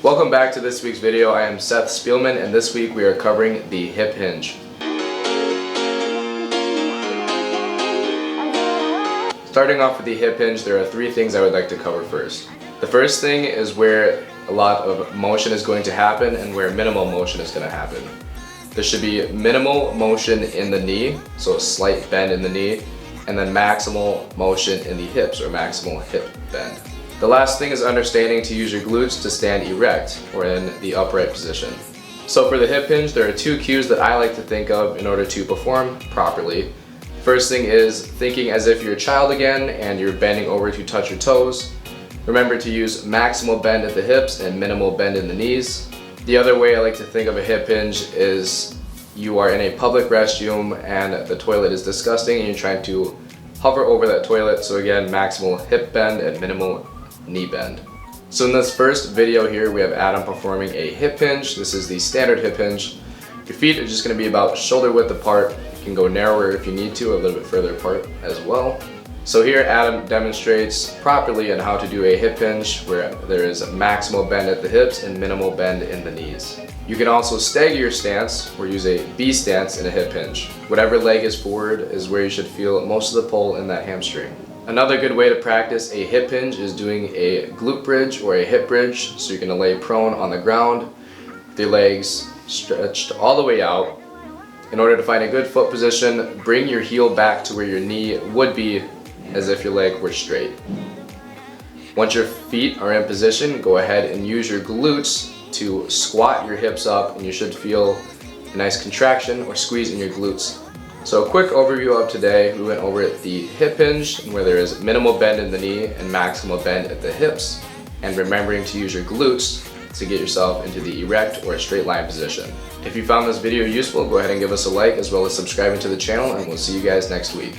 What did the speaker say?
Welcome back to this week's video. I am Seth Spielmann, and this week we are covering the hip hinge. Starting off with the hip hinge, there are three things I would like to cover first. The first thing is where a lot of motion is going to happen and where minimal motion is going to happen. There should be minimal motion in the knee, so a slight bend in the knee, and then maximal motion in the hips, or maximal hip bend. The last thing is understanding to use your glutes to stand erect, or in the upright position. So for the hip hinge, there are two cues that I like to think of in order to perform properly. First thing is thinking as if you're a child again and you're bending over to touch your toes. Remember to use maximal bend at the hips and minimal bend in the knees. The other way I like to think of a hip hinge is you are in a public restroom and the toilet is disgusting and you're trying to hover over that toilet. So again, maximal hip bend and minimal knee bend. So in this first video here, we have Adam performing a hip hinge. This is the standard hip hinge. Your feet are just going to be about shoulder width apart. You can go narrower if you need to, a little bit further apart as well. So here Adam demonstrates properly on how to do a hip hinge where there is maximal bend at the hips and minimal bend in the knees. You can also stagger your stance or use a B stance in a hip hinge. Whatever leg is forward is where you should feel most of the pull in that hamstring. Another good way to practice a hip hinge is doing a glute bridge or a hip bridge. So you're going to lay prone on the ground with your legs stretched all the way out. In order to find a good foot position, bring your heel back to where your knee would be as if your leg were straight. Once your feet are in position, go ahead and use your glutes to squat your hips up, and you should feel a nice contraction or squeeze in your glutes. So a quick overview of today, we went over the hip hinge where there is minimal bend in the knee and maximal bend at the hips, and remembering to use your glutes to get yourself into the erect or a straight line position. If you found this video useful, go ahead and give us a like as well as subscribing to the channel, and we'll see you guys next week.